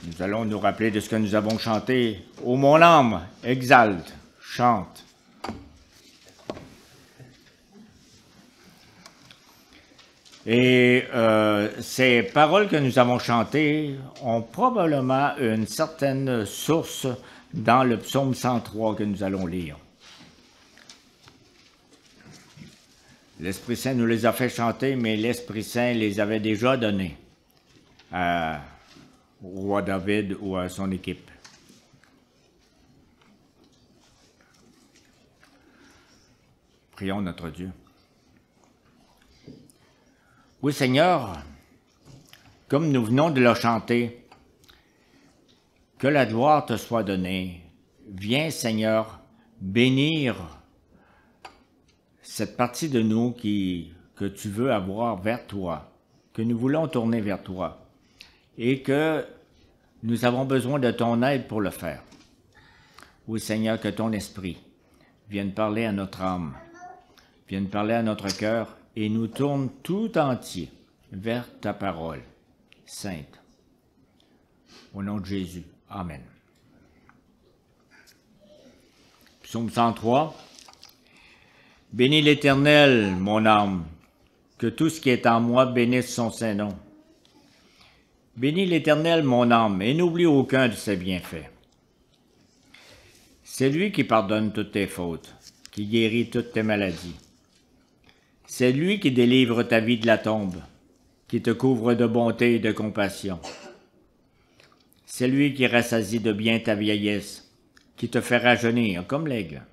Nous allons nous rappeler de ce que nous avons chanté. Ô mon âme, exalte, chante. Et ces paroles que nous avons chantées ont probablement une certaine source dans le psaume 103 que nous allons lire. L'Esprit Saint nous les a fait chanter, mais l'Esprit Saint les avait déjà donnés au roi David ou à son équipe. Prions notre Dieu. Oui, Seigneur, comme nous venons de le chanter, que la gloire te soit donnée. Viens, Seigneur, bénir cette partie de nous que tu veux avoir vers toi, que nous voulons tourner vers toi, et que nous avons besoin de ton aide pour le faire. Oui, Seigneur, que ton esprit vienne parler à notre âme, vienne parler à notre cœur, et nous tourne tout entier vers ta parole sainte. Au nom de Jésus. Amen. Psaume 103. Bénis l'Éternel, mon âme, que tout ce qui est en moi bénisse son saint nom. Bénis l'Éternel, mon âme, et n'oublie aucun de ses bienfaits. C'est lui qui pardonne toutes tes fautes, qui guérit toutes tes maladies. C'est lui qui délivre ta vie de la tombe, qui te couvre de bonté et de compassion. C'est lui qui rassasie de bien ta vieillesse, qui te fait rajeunir comme l'aigle.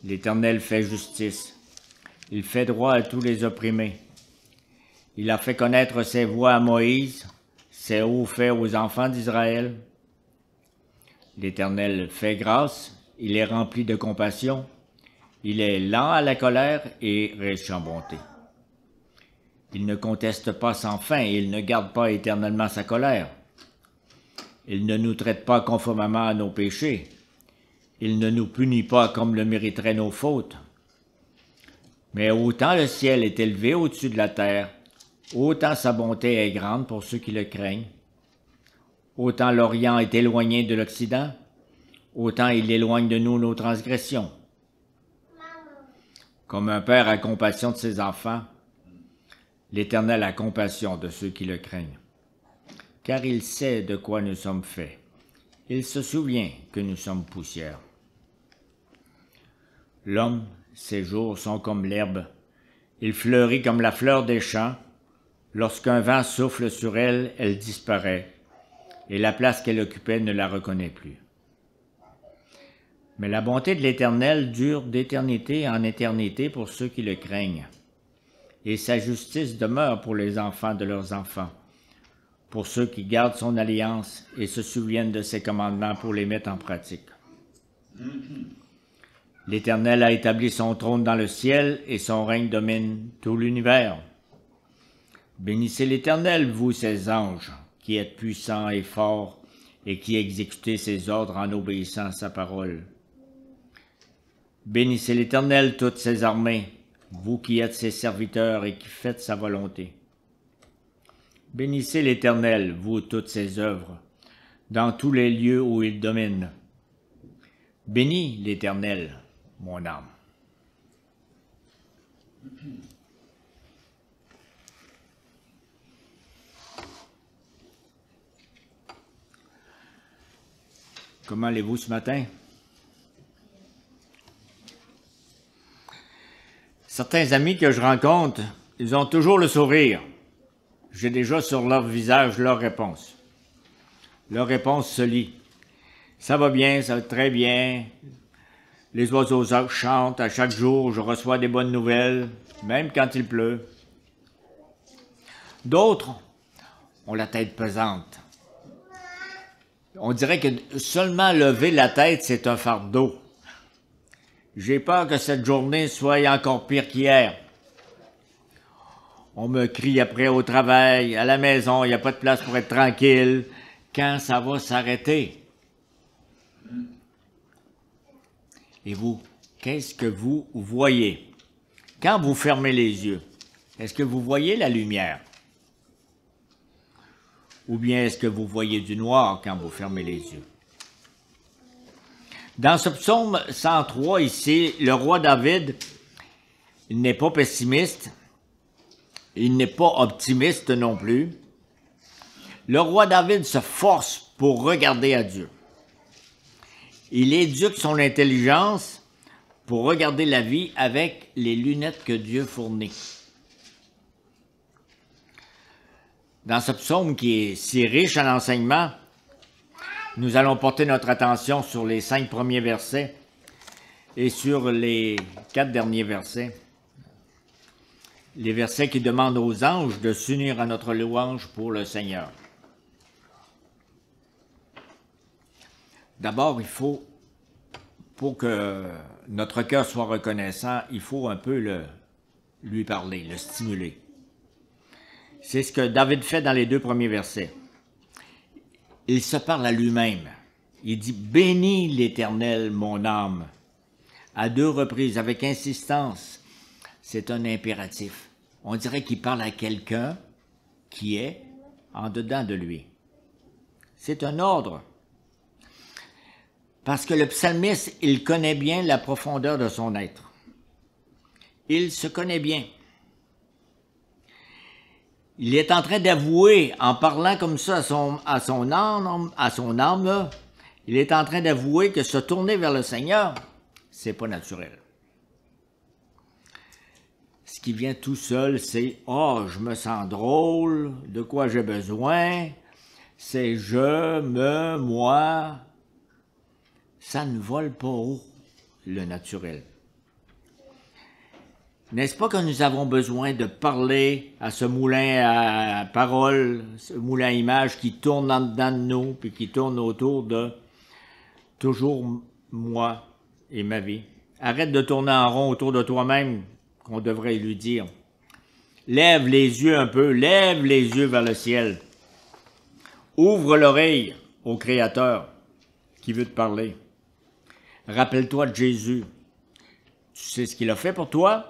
L'Éternel fait justice, il fait droit à tous les opprimés. Il a fait connaître ses voies à Moïse, ses hauts faits aux enfants d'Israël. L'Éternel fait grâce, il est rempli de compassion. Il est lent à la colère et riche en bonté. Il ne conteste pas sans fin et il ne garde pas éternellement sa colère. Il ne nous traite pas conformément à nos péchés. Il ne nous punit pas comme le mériteraient nos fautes. Mais autant le ciel est élevé au-dessus de la terre, autant sa bonté est grande pour ceux qui le craignent. Autant l'Orient est éloigné de l'Occident, autant il éloigne de nous nos transgressions. Comme un père a compassion de ses enfants, l'Éternel a compassion de ceux qui le craignent. Car il sait de quoi nous sommes faits. Il se souvient que nous sommes poussière. L'homme, ses jours sont comme l'herbe. Il fleurit comme la fleur des champs. Lorsqu'un vent souffle sur elle, elle disparaît, et la place qu'elle occupait ne la reconnaît plus. Mais la bonté de l'Éternel dure d'éternité en éternité pour ceux qui le craignent. Et sa justice demeure pour les enfants de leurs enfants, pour ceux qui gardent son alliance et se souviennent de ses commandements pour les mettre en pratique. L'Éternel a établi son trône dans le ciel et son règne domine tout l'univers. Bénissez l'Éternel, vous ses anges, qui êtes puissants et forts et qui exécutez ses ordres en obéissant à sa parole. Bénissez l'Éternel, toutes ses armées, vous qui êtes ses serviteurs et qui faites sa volonté. Bénissez l'Éternel, vous toutes ses œuvres, dans tous les lieux où il domine. Bénis l'Éternel, mon âme. Comment allez-vous ce matin? Certains amis que je rencontre, ils ont toujours le sourire. J'ai déjà sur leur visage leur réponse. Leur réponse se lit. Ça va bien, ça va très bien. Les oiseaux chantent à chaque jour, je reçois des bonnes nouvelles, même quand il pleut. D'autres ont la tête pesante. On dirait que seulement lever la tête, c'est un fardeau. J'ai peur que cette journée soit encore pire qu'hier. On me crie après au travail, à la maison, il n'y a pas de place pour être tranquille. Quand ça va s'arrêter? Et vous, qu'est-ce que vous voyez? Quand vous fermez les yeux, est-ce que vous voyez la lumière? Ou bien est-ce que vous voyez du noir quand vous fermez les yeux? Dans ce psaume 103 ici, le roi David, il n'est pas pessimiste, il n'est pas optimiste non plus. Le roi David se force pour regarder à Dieu. Il éduque son intelligence pour regarder la vie avec les lunettes que Dieu fournit. Dans ce psaume qui est si riche en enseignements, nous allons porter notre attention sur les 5 premiers versets et sur les 4 derniers versets. Les versets qui demandent aux anges de s'unir à notre louange pour le Seigneur. D'abord, pour que notre cœur soit reconnaissant, il faut un peu lui parler, le stimuler. C'est ce que David fait dans les 2 premiers versets. Il se parle à lui-même. Il dit « Bénis l'Éternel, mon âme ». À 2 reprises, avec insistance. C'est un impératif. On dirait qu'il parle à quelqu'un qui est en dedans de lui. C'est un ordre. Parce que le psalmiste, il connaît bien la profondeur de son être. Il se connaît bien. Il est en train d'avouer, en parlant comme ça à son âme, là, il est en train d'avouer que se tourner vers le Seigneur, c'est pas naturel. Ce qui vient tout seul, c'est « Oh, je me sens drôle, de quoi j'ai besoin, c'est je, me, moi ». Ça ne vole pas haut, le naturel. N'est-ce pas que nous avons besoin de parler à ce moulin à paroles, ce moulin à images qui tourne en dedans de nous, puis qui tourne autour de toujours moi et ma vie. Arrête de tourner en rond autour de toi-même, qu'on devrait lui dire. Lève les yeux un peu, lève les yeux vers le ciel. Ouvre l'oreille au Créateur qui veut te parler. Rappelle-toi de Jésus. Tu sais ce qu'il a fait pour toi?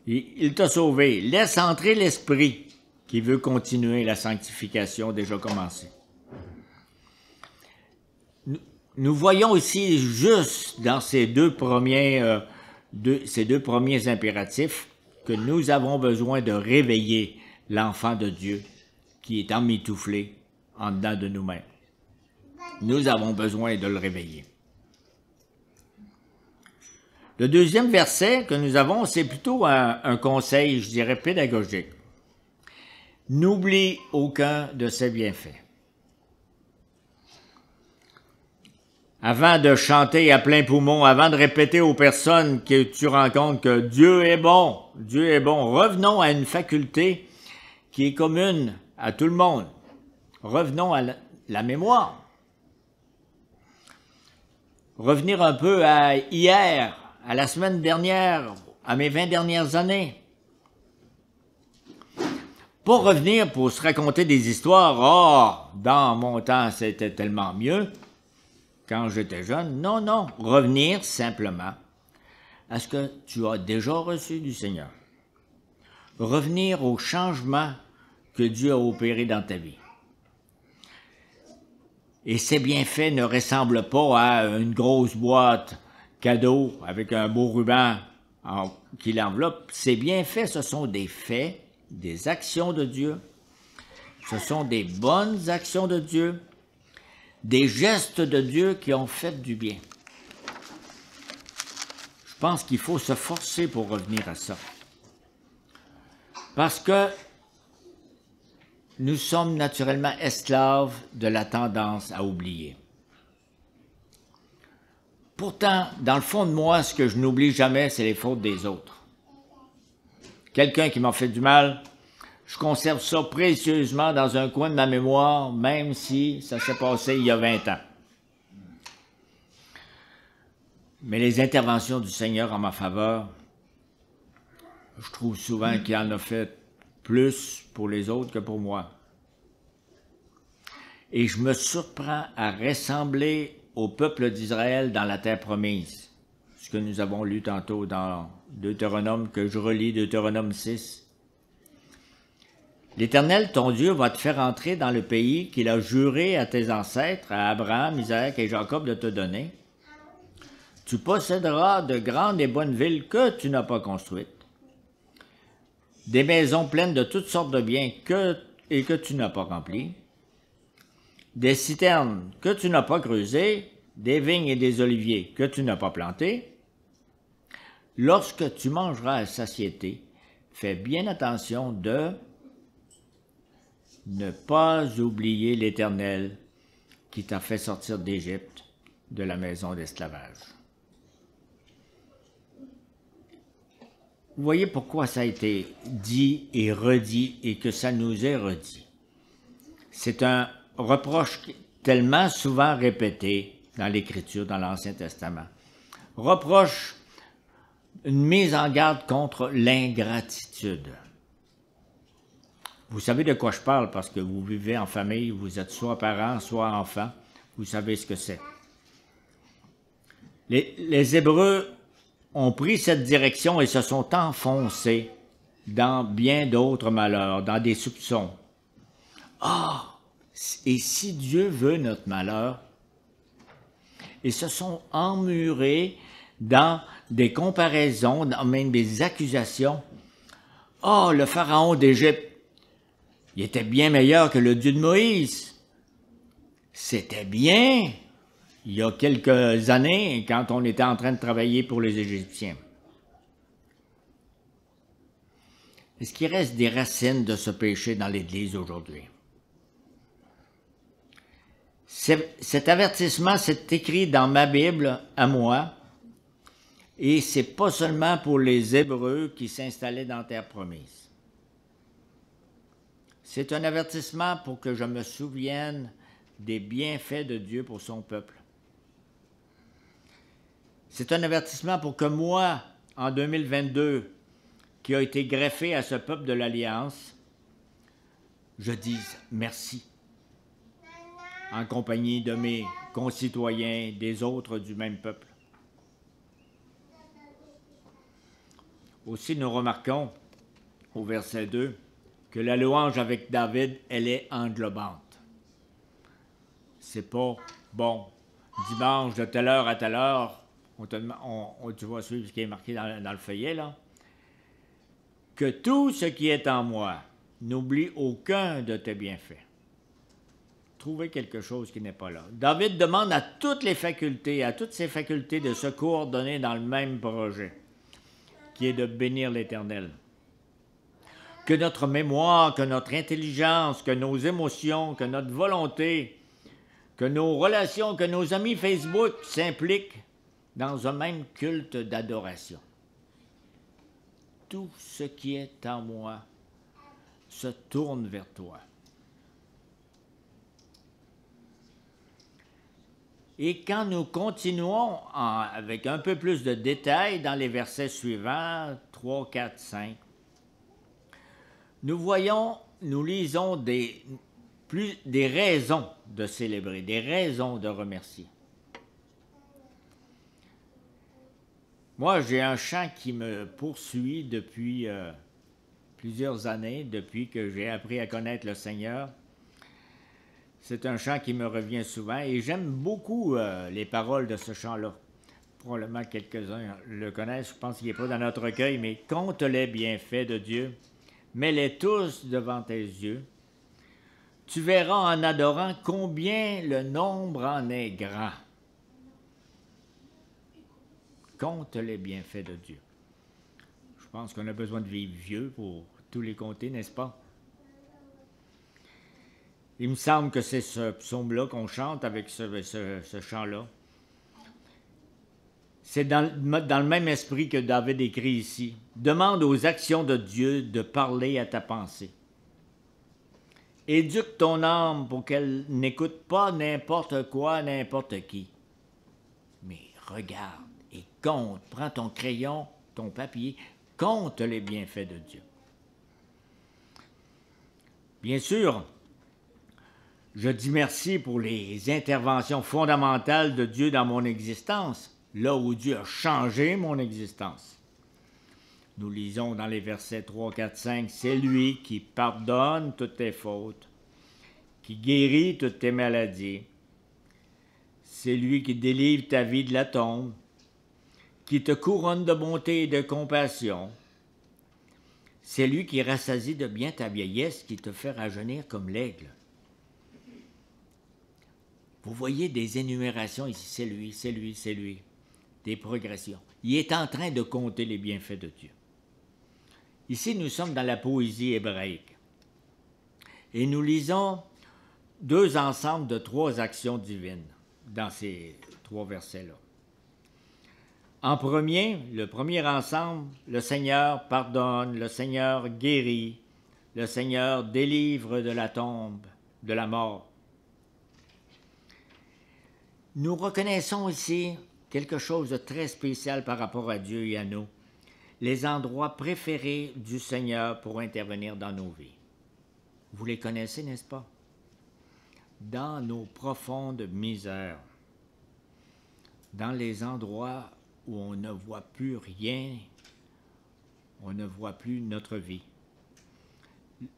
Il t'a sauvé. Laisse entrer l'Esprit qui veut continuer la sanctification déjà commencée. Nous voyons ici juste dans ces deux premiers impératifs que nous avons besoin de réveiller l'enfant de Dieu qui est emmitouflé en dedans de nous-mêmes. Nous avons besoin de le réveiller. Le deuxième verset que nous avons, c'est plutôt un conseil, je dirais, pédagogique. N'oublie aucun de ses bienfaits. Avant de chanter à plein poumon, avant de répéter aux personnes que tu rencontres que Dieu est bon, revenons à une faculté qui est commune à tout le monde. Revenons à la mémoire. Revenir un peu à hier, à la semaine dernière, à mes 20 dernières années. Pas revenir pour se raconter des histoires. « Ah, dans mon temps, c'était tellement mieux quand j'étais jeune. » Non, non. Revenir simplement à ce que tu as déjà reçu du Seigneur. Revenir au changement que Dieu a opéré dans ta vie. Et ces bienfaits ne ressemblent pas à une grosse boîte cadeau avec un beau ruban qui l'enveloppe. Ces bienfaits, ce sont des faits, des actions de Dieu. Ce sont des bonnes actions de Dieu, des gestes de Dieu qui ont fait du bien. Je pense qu'il faut se forcer pour revenir à ça. Parce que nous sommes naturellement esclaves de la tendance à oublier. Pourtant, dans le fond de moi, ce que je n'oublie jamais, c'est les fautes des autres. Quelqu'un qui m'a fait du mal, je conserve ça précieusement dans un coin de ma mémoire, même si ça s'est passé il y a 20 ans. Mais les interventions du Seigneur en ma faveur, je trouve souvent qu'il en a fait plus pour les autres que pour moi. Et je me surprends à ressembler au peuple d'Israël dans la terre promise, ce que nous avons lu tantôt dans Deutéronome, que je relis, Deutéronome 6. L'Éternel, ton Dieu, va te faire entrer dans le pays qu'il a juré à tes ancêtres, à Abraham, Isaac et Jacob de te donner. Tu posséderas de grandes et bonnes villes que tu n'as pas construites, des maisons pleines de toutes sortes de biens et que tu n'as pas remplies, des citernes que tu n'as pas creusées, des vignes et des oliviers que tu n'as pas plantés. Lorsque tu mangeras à satiété, fais bien attention de ne pas oublier l'Éternel qui t'a fait sortir d'Égypte, de la maison d'esclavage. Vous voyez pourquoi ça a été dit et redit et que ça nous est redit. C'est un reproche tellement souvent répété dans l'Écriture, dans l'Ancien Testament. Reproche, une mise en garde contre l'ingratitude. Vous savez de quoi je parle parce que vous vivez en famille, vous êtes soit parents, soit enfants, vous savez ce que c'est. Les Hébreux ont pris cette direction et se sont enfoncés dans bien d'autres malheurs, dans des soupçons. Ah! Et si Dieu veut notre malheur? Ils se sont emmurés dans des comparaisons, même des accusations. Ah, le pharaon d'Égypte, il était bien meilleur que le Dieu de Moïse. C'était bien il y a quelques années quand on était en train de travailler pour les Égyptiens. Est-ce qu'il reste des racines de ce péché dans l'Église aujourd'hui? Cet avertissement, c'est écrit dans ma Bible à moi, et c'est pas seulement pour les Hébreux qui s'installaient dans terre promise. C'est un avertissement pour que je me souvienne des bienfaits de Dieu pour son peuple. C'est un avertissement pour que moi, en 2022, qui a été greffé à ce peuple de l'Alliance, je dise merci, en compagnie de mes concitoyens, des autres du même peuple. Aussi, nous remarquons au verset 2 que la louange avec David, elle est englobante. C'est pas, bon, dimanche de telle heure à telle heure, tu vas suivre ce qui est marqué dans le feuillet, là. Que tout ce qui est en moi n'oublie aucun de tes bienfaits. Trouvez quelque chose qui n'est pas là. David demande à toutes ses facultés de se coordonner dans le même projet, qui est de bénir l'Éternel. Que notre mémoire, que notre intelligence, que nos émotions, que notre volonté, que nos relations, que nos amis Facebook s'impliquent dans un même culte d'adoration. Tout ce qui est en moi se tourne vers toi. Et quand nous continuons avec un peu plus de détails dans les versets suivants, 3, 4, 5, nous lisons des raisons de célébrer, des raisons de remercier. Moi, j'ai un chant qui me poursuit depuis plusieurs années, depuis que j'ai appris à connaître le Seigneur. C'est un chant qui me revient souvent et j'aime beaucoup les paroles de ce chant-là. Probablement quelques-uns le connaissent, je pense qu'il n'est pas dans notre recueil, mais « Compte les bienfaits de Dieu, mets-les tous devant tes yeux. Tu verras en adorant combien le nombre en est grand. » Compte les bienfaits de Dieu. Je pense qu'on a besoin de vivre vieux pour tous les compter, n'est-ce pas? Il me semble que c'est ce psaume-là qu'on chante avec ce chant-là. C'est dans le même esprit que David écrit ici. Demande aux actions de Dieu de parler à ta pensée. Éduque ton âme pour qu'elle n'écoute pas n'importe quoi, n'importe qui. Mais regarde et compte. Prends ton crayon, ton papier, compte les bienfaits de Dieu. Bien sûr, je dis merci pour les interventions fondamentales de Dieu dans mon existence, là où Dieu a changé mon existence. Nous lisons dans les versets 3, 4, 5, « C'est lui qui pardonne toutes tes fautes, qui guérit toutes tes maladies. C'est lui qui délivre ta vie de la tombe, qui te couronne de bonté et de compassion. C'est lui qui rassasie de bien ta vieillesse, qui te fait rajeunir comme l'aigle. » Vous voyez des énumérations ici, c'est lui, c'est lui, c'est lui, des progressions. Il est en train de compter les bienfaits de Dieu. Ici, nous sommes dans la poésie hébraïque. Et nous lisons deux ensembles de trois actions divines dans ces trois versets-là. En premier, le premier ensemble, le Seigneur pardonne, le Seigneur guérit, le Seigneur délivre de la tombe, de la mort. Nous reconnaissons ici quelque chose de très spécial par rapport à Dieu et à nous, les endroits préférés du Seigneur pour intervenir dans nos vies. Vous les connaissez, n'est-ce pas? Dans nos profondes misères, dans les endroits où on ne voit plus rien, on ne voit plus notre vie.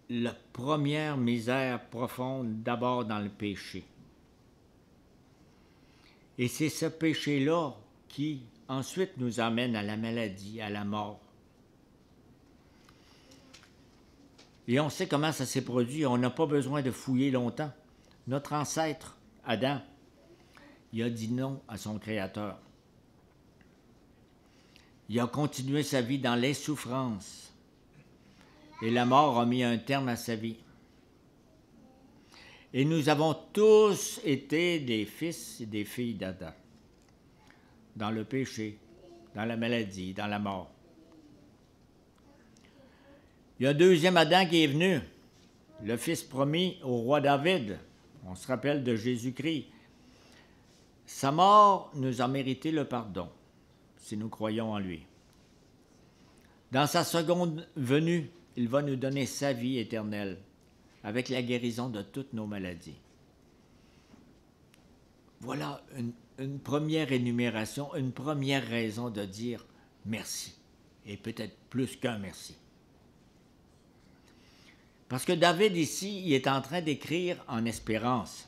La première misère profonde, d'abord dans le péché. Et c'est ce péché-là qui, ensuite, nous amène à la maladie, à la mort. Et on sait comment ça s'est produit. On n'a pas besoin de fouiller longtemps. Notre ancêtre, Adam, il a dit non à son Créateur. Il a continué sa vie dans les souffrances. Et la mort a mis un terme à sa vie. Et nous avons tous été des fils et des filles d'Adam, dans le péché, dans la maladie, dans la mort. Il y a un deuxième Adam qui est venu, le fils promis au roi David. On se rappelle de Jésus-Christ. Sa mort nous a mérité le pardon, si nous croyons en lui. Dans sa seconde venue, il va nous donner sa vie éternelle, avec la guérison de toutes nos maladies. Voilà une première énumération, une première raison de dire merci, et peut-être plus qu'un merci. Parce que David ici, il est en train d'écrire en espérance.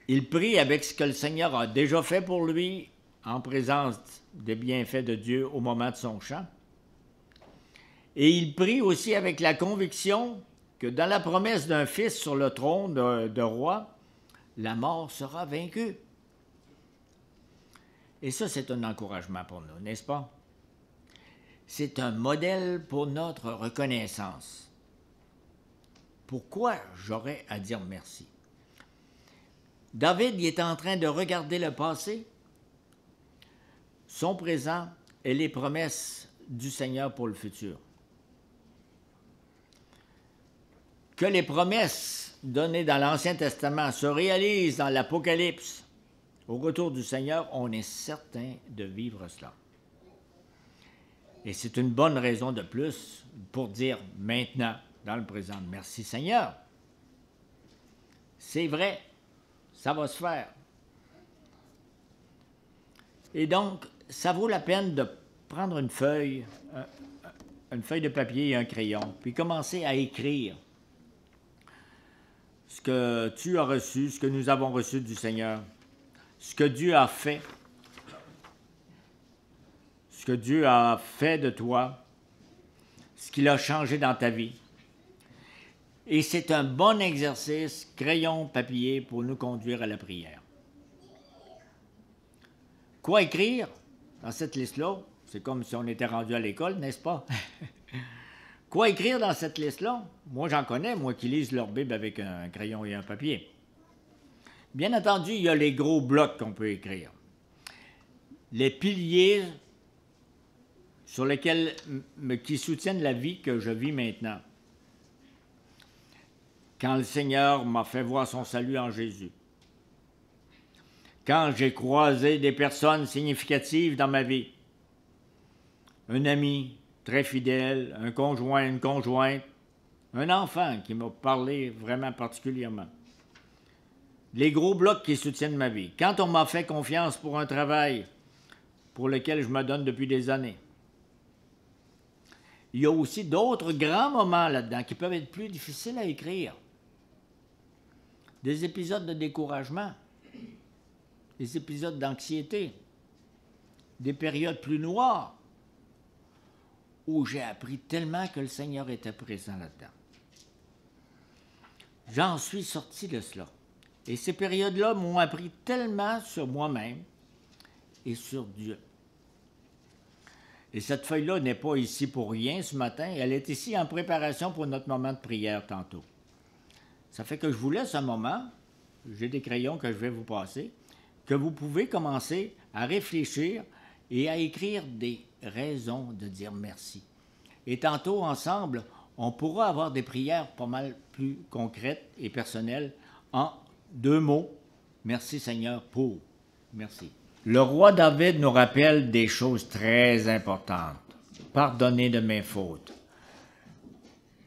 Il prie avec ce que le Seigneur a déjà fait pour lui, en présence des bienfaits de Dieu au moment de son chant. Et il prie aussi avec la conviction que dans la promesse d'un fils sur le trône de roi, la mort sera vaincue. Et ça, c'est un encouragement pour nous, n'est-ce pas? C'est un modèle pour notre reconnaissance. Pourquoi j'aurais à dire merci? David il est en train de regarder le passé, son présent et les promesses du Seigneur pour le futur. Que les promesses données dans l'Ancien Testament se réalisent dans l'Apocalypse, au retour du Seigneur, on est certain de vivre cela. Et c'est une bonne raison de plus pour dire maintenant, dans le présent, merci Seigneur. C'est vrai, ça va se faire. Et donc, ça vaut la peine de prendre une feuille de papier et un crayon, puis commencer à écrire ce que tu as reçu, ce que nous avons reçu du Seigneur, ce que Dieu a fait, ce que Dieu a fait de toi, ce qu'il a changé dans ta vie. Et c'est un bon exercice, crayon, papier, pour nous conduire à la prière. Quoi écrire dans cette liste-là? C'est comme si on était rendu à l'école, n'est-ce pas? Quoi écrire dans cette liste-là? Moi, j'en connais, moi qui lise leur Bible avec un crayon et un papier. Bien entendu, il y a les gros blocs qu'on peut écrire. Les piliers sur lesquels, qui soutiennent la vie que je vis maintenant. Quand le Seigneur m'a fait voir son salut en Jésus. Quand j'ai croisé des personnes significatives dans ma vie. Un ami très fidèle, un conjoint, une conjointe, un enfant qui m'a parlé vraiment particulièrement. Les gros blocs qui soutiennent ma vie. Quand on m'a fait confiance pour un travail pour lequel je me donne depuis des années. il y a aussi d'autres grands moments là-dedans qui peuvent être plus difficiles à écrire. Des épisodes de découragement, des épisodes d'anxiété, des périodes plus noires où j'ai appris tellement que le Seigneur était présent là-dedans. J'en suis sorti de cela. Et ces périodes-là m'ont appris tellement sur moi-même et sur Dieu. Et cette feuille-là n'est pas ici pour rien ce matin. Elle est ici en préparation pour notre moment de prière tantôt. Ça fait que je vous laisse un moment. J'ai des crayons que je vais vous passer, que vous pouvez commencer à réfléchir et à écrire des raisons de dire merci. Et tantôt, ensemble, on pourra avoir des prières pas mal plus concrètes et personnelles en 2 mots. Merci Seigneur pour. Merci. Le roi David nous rappelle des choses très importantes. Pardonnez de mes fautes.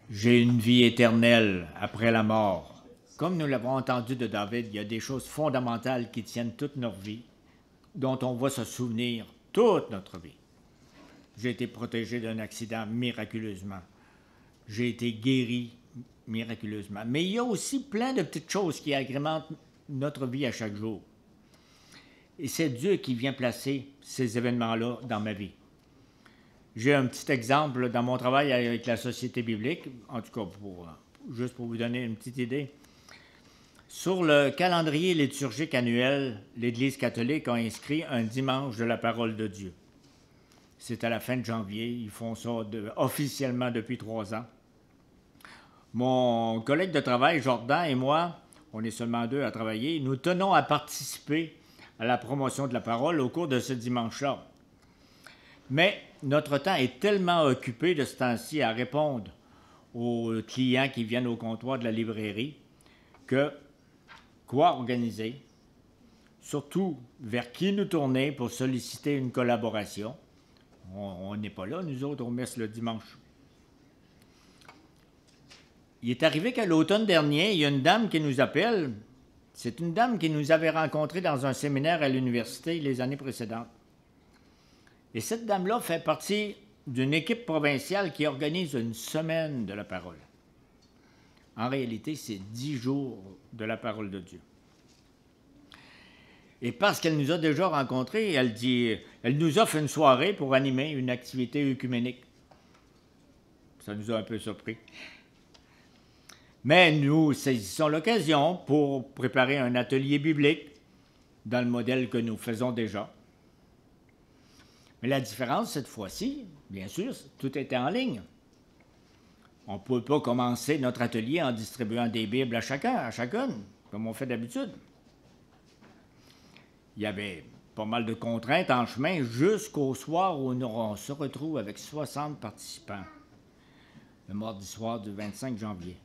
J'ai une vie éternelle après la mort. Comme nous l'avons entendu de David, il y a des choses fondamentales qui tiennent toute notre vie, dont on va se souvenir toute notre vie. J'ai été protégé d'un accident miraculeusement. J'ai été guéri miraculeusement. Mais il y a aussi plein de petites choses qui agrémentent notre vie à chaque jour. Et c'est Dieu qui vient placer ces événements-là dans ma vie. J'ai un petit exemple dans mon travail avec la Société biblique, en tout cas juste pour vous donner une petite idée. Sur le calendrier liturgique annuel, l'Église catholique a inscrit un dimanche de la parole de Dieu. C'est à la fin de janvier. Ils font ça officiellement depuis 3 ans. Mon collègue de travail, Jordan, et moi, on est seulement 2 à travailler, nous tenons à participer à la promotion de la parole au cours de ce dimanche-là. Mais notre temps est tellement occupé de ce temps-ci à répondre aux clients qui viennent au comptoir de la librairie que quoi organiser, surtout vers qui nous tourner pour solliciter une collaboration. On n'est pas là, nous autres, on messe le dimanche. Il est arrivé qu'à l'automne dernier, il y a une dame qui nous appelle. C'est une dame qui nous avait rencontrés dans un séminaire à l'université les années précédentes. Et cette dame-là fait partie d'une équipe provinciale qui organise une semaine de la parole. En réalité, c'est 10 jours de la parole de Dieu. Et parce qu'elle nous a déjà rencontrés, elle nous offre une soirée pour animer une activité œcuménique. Ça nous a un peu surpris. Mais nous saisissons l'occasion pour préparer un atelier biblique dans le modèle que nous faisons déjà. Mais la différence cette fois-ci, bien sûr, tout était en ligne. On ne peut pas commencer notre atelier en distribuant des Bibles à chacune, comme on fait d'habitude. Il y avait pas mal de contraintes en chemin jusqu'au soir où on se retrouve avec 60 participants, le mardi soir du 25 janvier.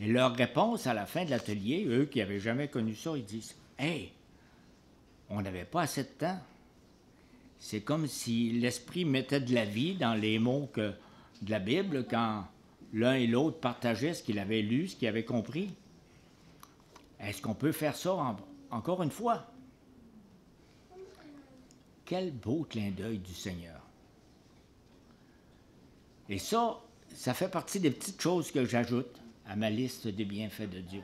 Et leur réponse à la fin de l'atelier, eux qui n'avaient jamais connu ça, ils disent « Hey, on n'avait pas assez de temps. » C'est comme si l'Esprit mettait de la vie dans les mots de la Bible quand l'un et l'autre partageaient ce qu'il avait lu, ce qu'il avait compris. Est-ce qu'on peut faire ça encore une fois? Quel beau clin d'œil du Seigneur. Et ça fait partie des petites choses que j'ajoute à ma liste des bienfaits de Dieu.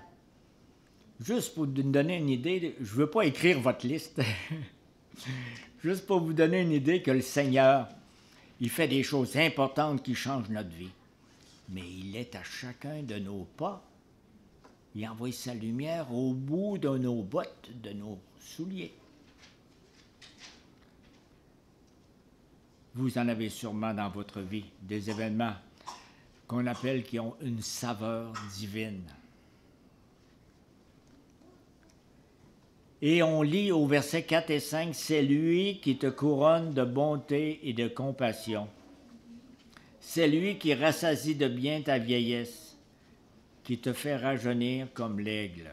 Juste pour vous donner une idée, je ne veux pas écrire votre liste, juste pour vous donner une idée que le Seigneur, il fait des choses importantes qui changent notre vie. Mais il est à chacun de nos pas. Il envoie sa lumière au bout de nos bottes, de nos souliers. Vous en avez sûrement dans votre vie des événements qu'on appelle qui ont une saveur divine. Et on lit au verset 4 et 5, « C'est lui qui te couronne de bonté et de compassion. C'est lui qui rassasie de bien ta vieillesse, qui te fait rajeunir comme l'aigle. »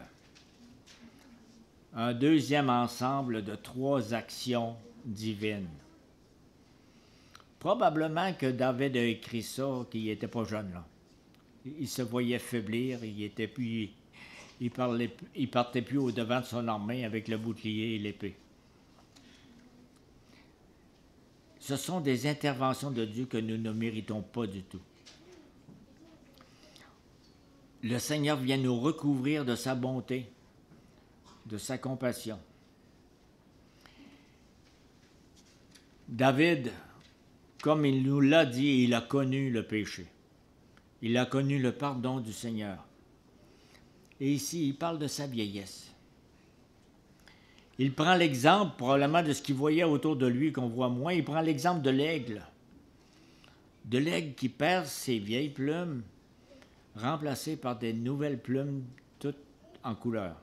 Un deuxième ensemble de 3 actions divines. Probablement que David a écrit ça, qu'il n'était pas jeune, là. Il se voyait faiblir, il partait plus au-devant de son armée avec le bouclier et l'épée. ce sont des interventions de Dieu que nous ne méritons pas du tout. Le Seigneur vient nous recouvrir de sa bonté, de sa compassion. David, comme il nous l'a dit, il a connu le péché. Il a connu le pardon du Seigneur. Et ici, il parle de sa vieillesse. Il prend l'exemple probablement de ce qu'il voyait autour de lui qu'on voit moins. Il prend l'exemple de l'aigle. De l'aigle qui perd ses vieilles plumes, remplacées par des nouvelles plumes toutes en couleur.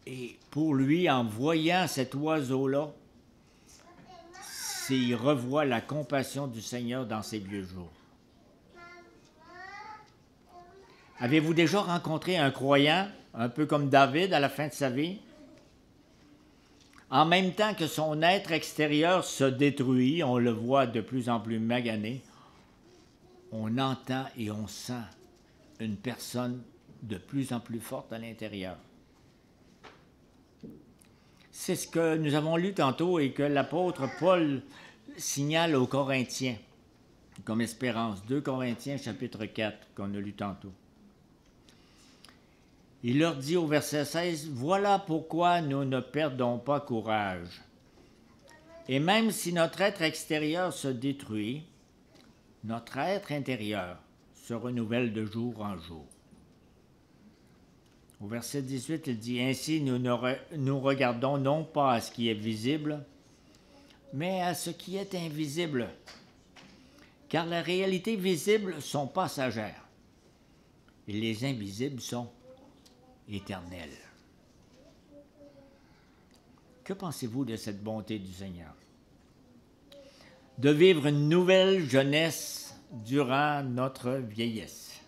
Et pour lui, en voyant cet oiseau-là, il revoit la compassion du Seigneur dans ses vieux jours. Avez-vous déjà rencontré un croyant, un peu comme David à la fin de sa vie? En même temps que son être extérieur se détruit, on le voit de plus en plus magané, on entend et on sent une personne de plus en plus forte à l'intérieur. C'est ce que nous avons lu tantôt et que l'apôtre Paul signale aux Corinthiens comme espérance. 2 Corinthiens chapitre 4 qu'on a lu tantôt. Il leur dit au verset 16, « Voilà pourquoi nous ne perdons pas courage. Et même si notre être extérieur se détruit, notre être intérieur se renouvelle de jour en jour. » Au verset 18, il dit, « Ainsi nous regardons non pas à ce qui est visible, mais à ce qui est invisible. Car les réalités visibles sont passagères, et les invisibles sont éternelles. » Que pensez-vous de cette bonté du Seigneur? De vivre une nouvelle jeunesse durant notre vieillesse,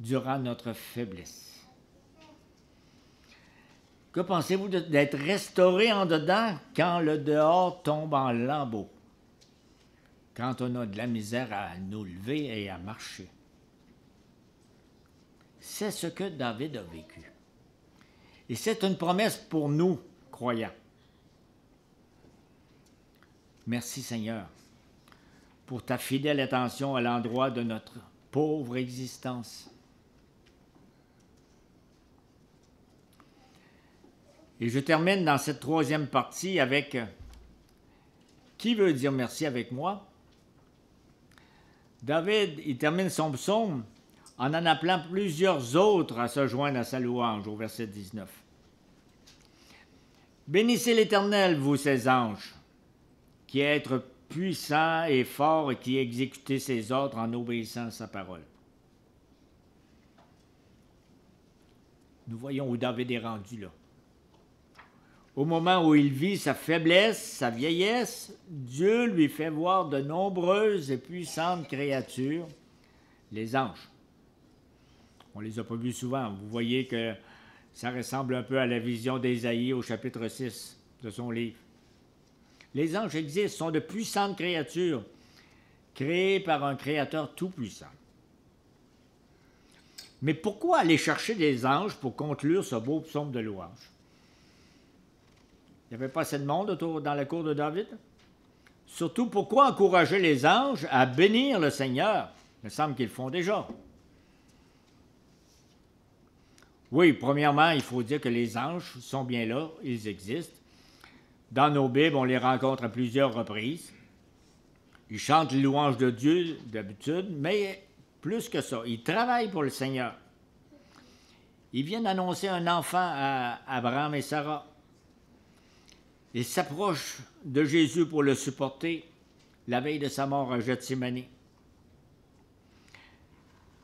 durant notre faiblesse. Que pensez-vous d'être restauré en dedans quand le dehors tombe en lambeaux? Quand on a de la misère à nous lever et à marcher? C'est ce que David a vécu. Et c'est une promesse pour nous, croyants. Merci Seigneur pour ta fidèle attention à l'endroit de notre pauvre existence. Et je termine dans cette troisième partie avec « Qui veut dire merci avec moi? » David, il termine son psaume en appelant plusieurs autres à se joindre à sa louange, au verset 19. « Bénissez l'Éternel, vous ses anges, qui est être puissant et fort et qui exécutez ses ordres en obéissant à sa parole. » Nous voyons où David est rendu là. Au moment où il vit sa faiblesse, sa vieillesse, Dieu lui fait voir de nombreuses et puissantes créatures, les anges. On ne les a pas vus souvent. Vous voyez que ça ressemble un peu à la vision d'Ésaïe au chapitre 6 de son livre. Les anges existent, sont de puissantes créatures, créées par un Créateur tout-puissant. Mais pourquoi aller chercher des anges pour conclure ce beau psaume de louange? Il n'y avait pas assez de monde dans la cour de David? Surtout, pourquoi encourager les anges à bénir le Seigneur? Il me semble qu'ils le font déjà. Oui, premièrement, il faut dire que les anges sont bien là, ils existent. Dans nos Bibles, on les rencontre à plusieurs reprises. Ils chantent les louanges de Dieu d'habitude, mais plus que ça, ils travaillent pour le Seigneur. Ils viennent annoncer un enfant à Abraham et Sarah. Ils s'approchent de Jésus pour le supporter la veille de sa mort à Gethsémani.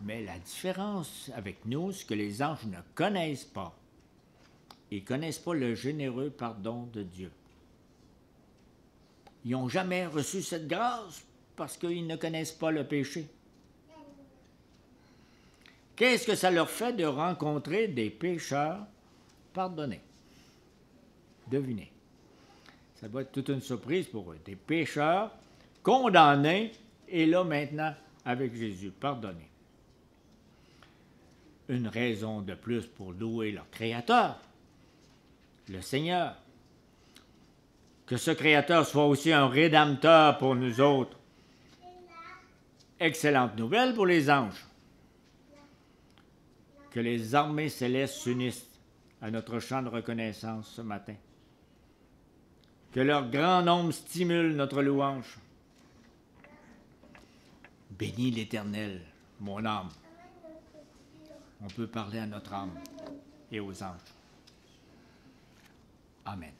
Mais la différence avec nous, c'est que les anges ne connaissent pas. Ils ne connaissent pas le généreux pardon de Dieu. Ils n'ont jamais reçu cette grâce parce qu'ils ne connaissent pas le péché. Qu'est-ce que ça leur fait de rencontrer des pécheurs pardonnés? Devinez. Ça doit être toute une surprise pour eux. Des pécheurs condamnés et là maintenant avec Jésus, pardonnés. Une raison de plus pour louer leur Créateur, le Seigneur. Que ce Créateur soit aussi un rédempteur pour nous autres. Excellente nouvelle pour les anges. Que les armées célestes s'unissent à notre chant de reconnaissance ce matin. Que leur grand nombre stimule notre louange. Bénis l'Éternel, mon âme. On peut parler à notre âme et aux anges. Amen.